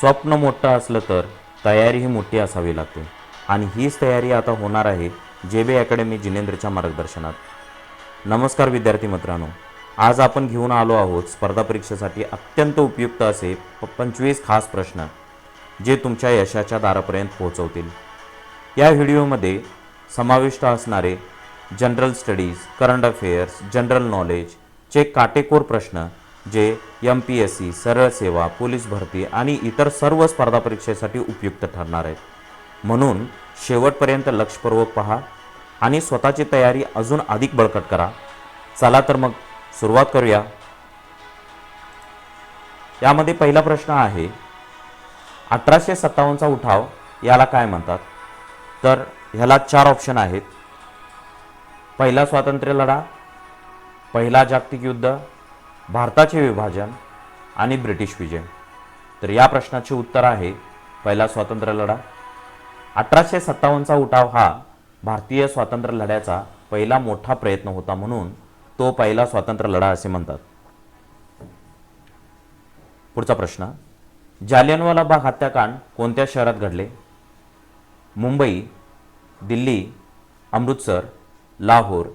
स्वप्न मोठं असलं तर तयारीही मोठी असावी लागते आणि हीच तयारी आता होणार आहे JB अकॅडमी जिनेंद्रच्या मार्गदर्शनात. नमस्कार विद्यार्थी मित्रांनो, आज आपण घेऊन आलो आहोत स्पर्धा परीक्षेसाठी अत्यंत उपयुक्त असे 25 खास प्रश्न जे तुमच्या यशाच्या दारापर्यंत पोहोचवतील. या व्हिडिओमध्ये समाविष्ट असणारे general studies, current affairs, general नॉलेजचे काटेकोर प्रश्न जे MPSC, सरळ सेवा, पोलीस भरती आणि इतर सर्व स्पर्धा परीक्षेसाठी उपयुक्त ठरणार आहेत. म्हणून शेवटपर्यंत लक्षपूर्वक पहा आणि स्वतःची तयारी अजून अधिक बळकट करा. चला तर मग सुरुवात करूया. यामध्ये पहिला प्रश्न आहे, 1857चा उठाव याला काय म्हणतात? तर ह्याला 4 ऑप्शन आहेत. पहिला स्वातंत्र्य लढा, पहिला जागतिक युद्ध, भारताचे विभाजन आणि ब्रिटिश विजय. तर या प्रश्नाचे उत्तर आहे पहिला स्वातंत्र्य लढा. 1857चा उठाव हा भारतीय स्वातंत्र्य लढ्याचा पहिला मोठा प्रयत्न होता, म्हणून तो पहिला स्वातंत्र्य लढा असे म्हणतात. पुढचा प्रश्न, जालियनवाला बाग हत्याकांड कोणत्या शहरात घडले? मुंबई, दिल्ली, अमृतसर, लाहोर.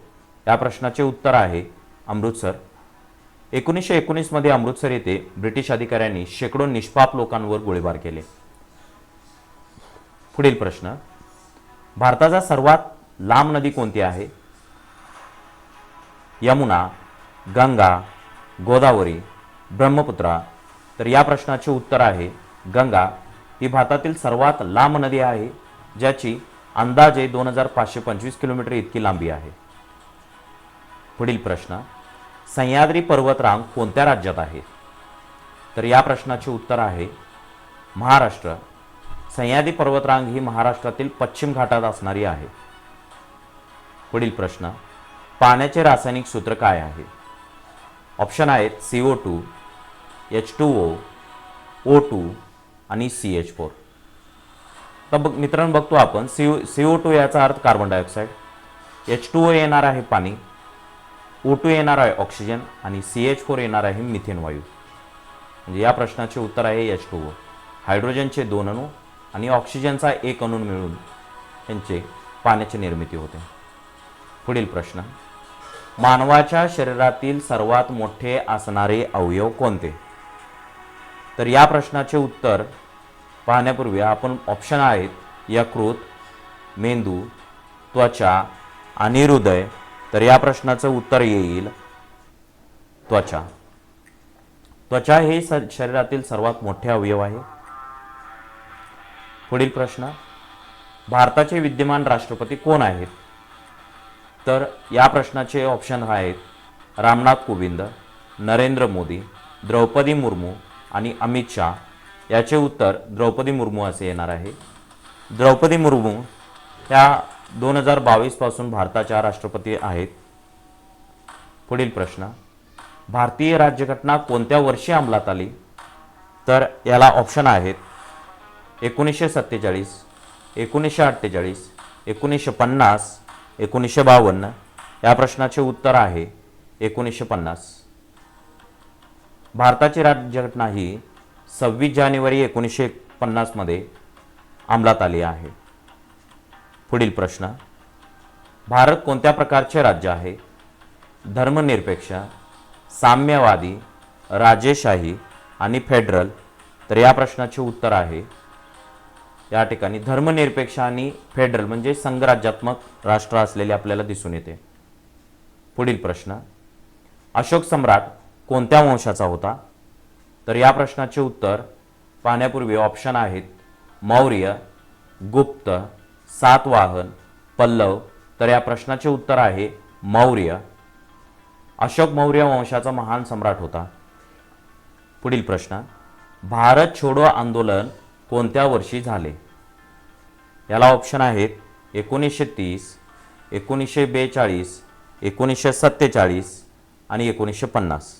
या प्रश्नाचे उत्तर आहे अमृतसर. 1919 मध्ये अमृतसर येथे ब्रिटिश अधिकाऱ्यांनी शेकडो निष्पाप लोकांवर गोळीबार केले. पुढील प्रश्न, भारताचा सर्वात लांब नदी कोणती आहे? यमुना, गंगा, गोदावरी, ब्रह्मपुत्रा. तर या प्रश्नाचे उत्तर आहे गंगा. ही भारतातील सर्वात लांब नदी आहे, ज्याची अंदाजे 2525 किलोमीटर इतकी लांबी आहे. पुढील प्रश्न, सह्याद्री पर्वतरांग कोणत्या राज्यात आहे? तर या प्रश्नाचे उत्तर आहे महाराष्ट्र. सह्याद्री पर्वतरांग ही महाराष्ट्रातील पश्चिम घाटात असणारी आहे. पुढील प्रश्न, पाण्याचे रासायनिक सूत्र काय आहे? ऑप्शन आहेत CO2, H2O, O2 आणि CH4. तर मित्रांनो बघतो आपण CO2 याचा अर्थ कार्बन डायऑक्साईड, H2O येणार आहे पाणी, O2 येणार आहे ऑक्सिजन आणि CH4 येणार आहे मिथेन वायू. म्हणजे या प्रश्नाचे उत्तर आहे H2O. हायड्रोजनचे 2 अणू आणि ऑक्सिजनचा 1 अणू मिळून यांचे पाण्याची निर्मिती होते. पुढील प्रश्न, मानवाच्या शरीरातील सर्वात मोठे असणारे अवयव कोणते? तर या प्रश्नाचे उत्तर पाहण्यापूर्वी आपण ऑप्शन आहेत यकृत, मेंदू, त्वचा आणि हृदय. तर या प्रश्नाचं उत्तर येईल त्वचा. त्वचा हे शरीरातील सर्वात मोठे अवयव आहे. पुढील प्रश्न, भारताचे विद्यमान राष्ट्रपती कोण आहेत? तर या प्रश्नाचे ऑप्शन आहेत रामनाथ कोविंद, नरेंद्र मोदी, द्रौपदी मुर्मू आणि अमित शाह. याचे उत्तर द्रौपदी मुर्मू असे येणार आहे. द्रौपदी मुर्मू ह्या 2022 पासून भारताच्या राष्ट्रपती आहेत. पुढील प्रश्न, भारतीय राज्यघटना कोणत्या वर्षी अंमलात आली? तर याला ऑप्शन आहेत 1947, 1948, 1950, 1952. या प्रश्नाचे उत्तर आहे 1950. भारताची राज्यघटना ही 26 जानेवारी 1950 मध्ये अंमलात आली आहे. पुढील प्रश्न, भारत कोणत्या प्रकारचे राज्य आहे? धर्मनिरपेक्ष, साम्यवादी, राजेशाही आणि फेडरल. तर या प्रश्नाचे उत्तर आहे या ठिकाणी धर्मनिरपेक्ष आणि फेडरल म्हणजे संघराज्यात्मक राष्ट्र असलेले आपल्याला दिसून येते. पुढील प्रश्न, अशोक सम्राट कोणत्या वंशाचा होता? तर या प्रश्नाचे उत्तर पाहण्यापूर्वी ऑप्शन आहेत मौर्य, गुप्त, सातवाहन, पल्लव. तर या प्रश्नाचे उत्तर आहे मौर्य. अशोक मौर्य वंशाचा महान सम्राट होता. पुढील प्रश्न, भारत छोडो आंदोलन कोणत्या वर्षी झाले? याला ऑप्शन आहेत 1930, 1942, 1947 आणि 1950.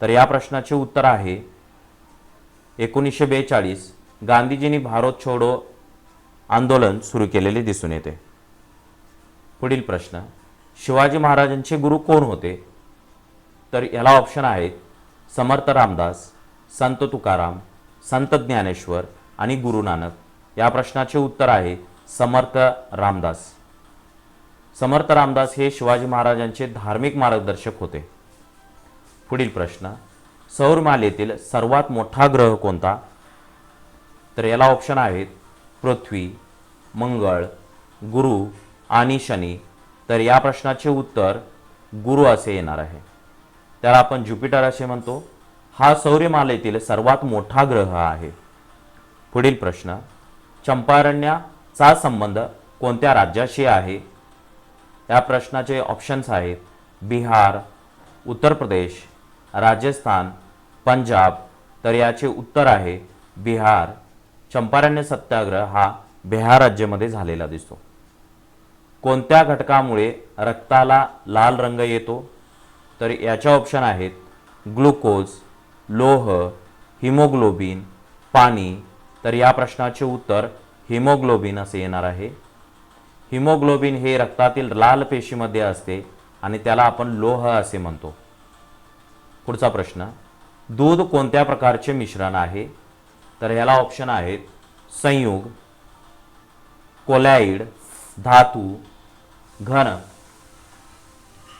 तर या प्रश्नाचे उत्तर आहे 1942. गांधीजींनी भारत छोडो आंदोलन सुरू केलेले दिसून येते. पुढील प्रश्न, शिवाजी महाराजांचे गुरु कोण होते? तर याला ऑप्शन आहेत समर्थ रामदास, संत तुकाराम, संत ज्ञानेश्वर आणि गुरु नानक। या प्रश्नाचे उत्तर आहे समर्थ रामदास। समर्थ रामदास हे शिवाजी महाराजांचे धार्मिक मार्गदर्शक होते। पुढील प्रश्न, सौरमालेतील सर्वात मोठा ग्रह कोणता? तर याला ऑप्शन आहेत पृथ्वी, मंगळ, गुरु आणि शनी। तर या प्रश्नाचे उत्तर गुरु असे येणार आहे। त्याला आपण ज्युपिटर असे म्हणतो। हा सौरमालेतील सर्वात मोठा ग्रह आहे। पुढील प्रश्न, चंपारण्याचा संबंध कोणत्या राज्याशी आहे? या प्रश्नाचे ऑप्शन्स आहेत बिहार, उत्तर प्रदेश, राजस्थान, पंजाब। तर याचे उत्तर आहे बिहार। चंपारण्य सत्याग्रह हा बिहार राज्यामध्ये झालेला दिसतो। कोणत्या घटकामुळे रक्ताला लाल रंग येतो? तर याचे ऑप्शन आहेत ग्लुकोज, लोह, हिमोग्लोबिन, पाणी। तर या प्रश्नाचे उत्तर हिमोग्लोबिन असे येणार आहे। हिमोग्लोबिन हे रक्तातील लाल पेशीमध्ये असते आणि त्याला आपण लोह असे म्हणतो। पुढचा प्रश्न, दूध कोणत्या प्रकारचे मिश्रण आहे? तर याला ऑप्शन आहेत संयुग, कोलॅइड, धातू, घन।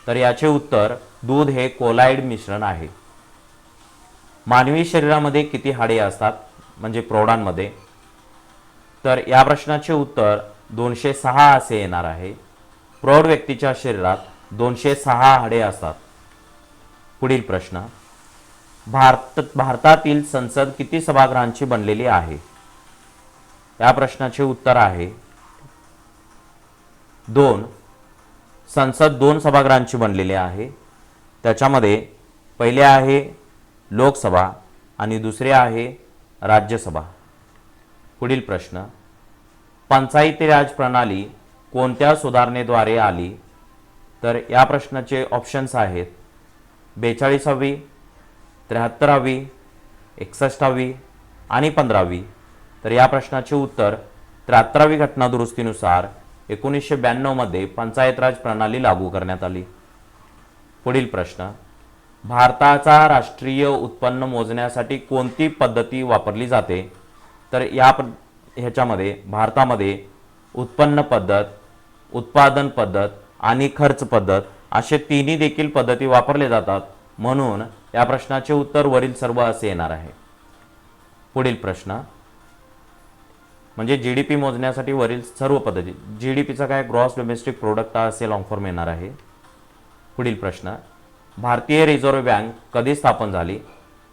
तर याचे उत्तर दूध हे कोलॅइड मिश्रण आहे। मानवी शरीरामध्ये किती हाडे असतात म्हणजे प्रौढांमध्ये? तर या प्रश्नाचे उत्तर 206 असे येणार आहे। प्रौढ व्यक्तीच्या शरीरात 206 हाडे असतात। पुढील प्रश्न, भारतातील संसद किती सभागृहांची बनलेली आहे? या प्रश्नाचे उत्तर आहे 2। संसद 2 सभागृहांची बनलेली आहे। त्याच्यामध्ये पहिले आहे लोकसभा आणि दुसरे आहे राज्यसभा। पुढील प्रश्न, पंचायती राज प्रणाली कोणत्या सुधारणेद्वारे आली? तर या प्रश्नाचे ऑप्शन्स आहेत 42वी, 73वी, 61वी आणि 15वी। तर या प्रश्नाचे उत्तर 73वी घटना दुरुस्तीनुसार 1992 मध्ये पंचायत राज प्रणाली लागू करण्यात आली। पुढील प्रश्न, भारताचा राष्ट्रीय उत्पन्न मोजण्यासाठी कोणती पद्धती वापरली जाते? तर ह्याच्यामध्ये भारतामध्ये उत्पन्न पद्धत, उत्पादन पद्धत आणि खर्च पद्धत असे तिन्ही देखील पद्धती वापरले जातात। म्हणून या प्रश्नाचे उत्तर वरील सर्व असे येणार आहे। पुढील प्रश्न, म्हणजे जीडीपी मोजण्यासाठी वरील सर्व पद्धती, जीडीपीचा काय ग्रॉस डोमेस्टिक प्रोडक्ट असे लॉंग फॉर्म येणार आहे। पुढील प्रश्न, भारतीय रिझर्व्ह बँक कधी स्थापन झाली?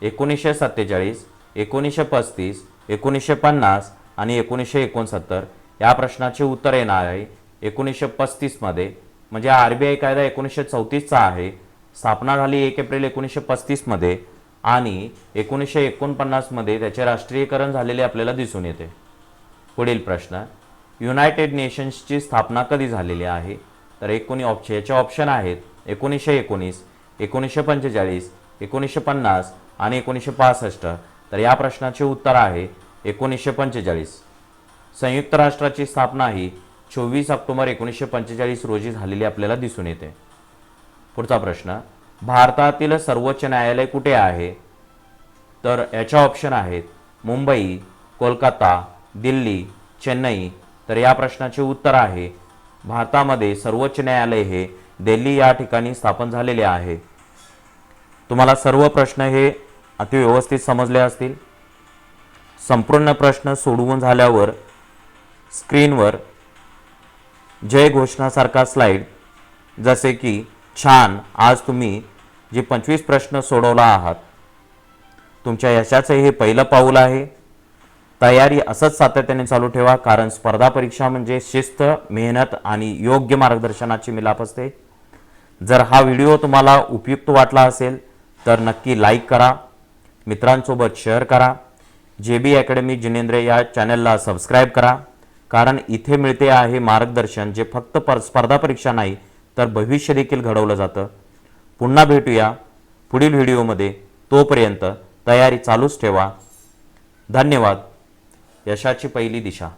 1947, 1935, 1950 आणि 1969। या प्रश्नाचे उत्तर येणार आहे 1935 मध्ये। म्हणजे आरबीआय कायदा 1934चा आहे। स्थापना झाली 1 एप्रिल 1935 मध्ये आणि 1949 मध्ये त्याचे राष्ट्रीयकरण झालेले आपल्याला दिसून येते। पुढील प्रश्न, युनायटेड नेशन्सची स्थापना कधी झालेली आहे? तर याचे ऑप्शन आहेत 1919, 1945, 1950 आणि 1965। तर या प्रश्नाचे उत्तर आहे 1945। संयुक्त राष्ट्राची स्थापना ही 24 ऑक्टोबर 1945 रोजी झालेली आपल्याला दिसून येते। पुढचा प्रश्न, भारतातील सर्वोच्च न्यायालय कुठे आहे? तर याचे ऑप्शन आहेत मुंबई, कोलकाता, दिल्ली, चेन्नई। तर या प्रश्नाचे उत्तर आहे भारतामध्ये सर्वोच्च न्यायालय हे दिल्ली या ठिकाणी स्थापन झालेले आहे। तुम्हाला सर्व प्रश्न हे अतिव्यवस्थित समजले असतील। संपूर्ण प्रश्न सोडवून झाल्यावर स्क्रीनवर जय घोषणासारखा स्लाइड, जसे की छान आज तुम्ही जे 25 प्रश्न सोडवला आहात, तुमच्या यशाचे हे पहिलं पाऊल आहे। तयारी असंच सातत्याने चालू ठेवा, कारण स्पर्धा परीक्षा म्हणजे शिस्त, मेहनत आणि योग्य मार्गदर्शनाची मिलाप असते। जर हा व्हिडिओ तुम्हाला उपयुक्त वाटला असेल तर नक्की लाईक करा, मित्रांसोबत शेअर करा। JB अकॅडमी जिनेंद्र या चॅनलला सबस्क्राईब करा, कारण इथे मिळते आहे मार्गदर्शन जे फक्त स्पर्धा परीक्षा नाही तर भविष्य देखील घडवलं जातं। पुन्हा भेटूया पुढील व्हिडिओमध्ये। तोपर्यंत तयारी चालूच ठेवा। धन्यवाद। यशाची पहिली दिशा।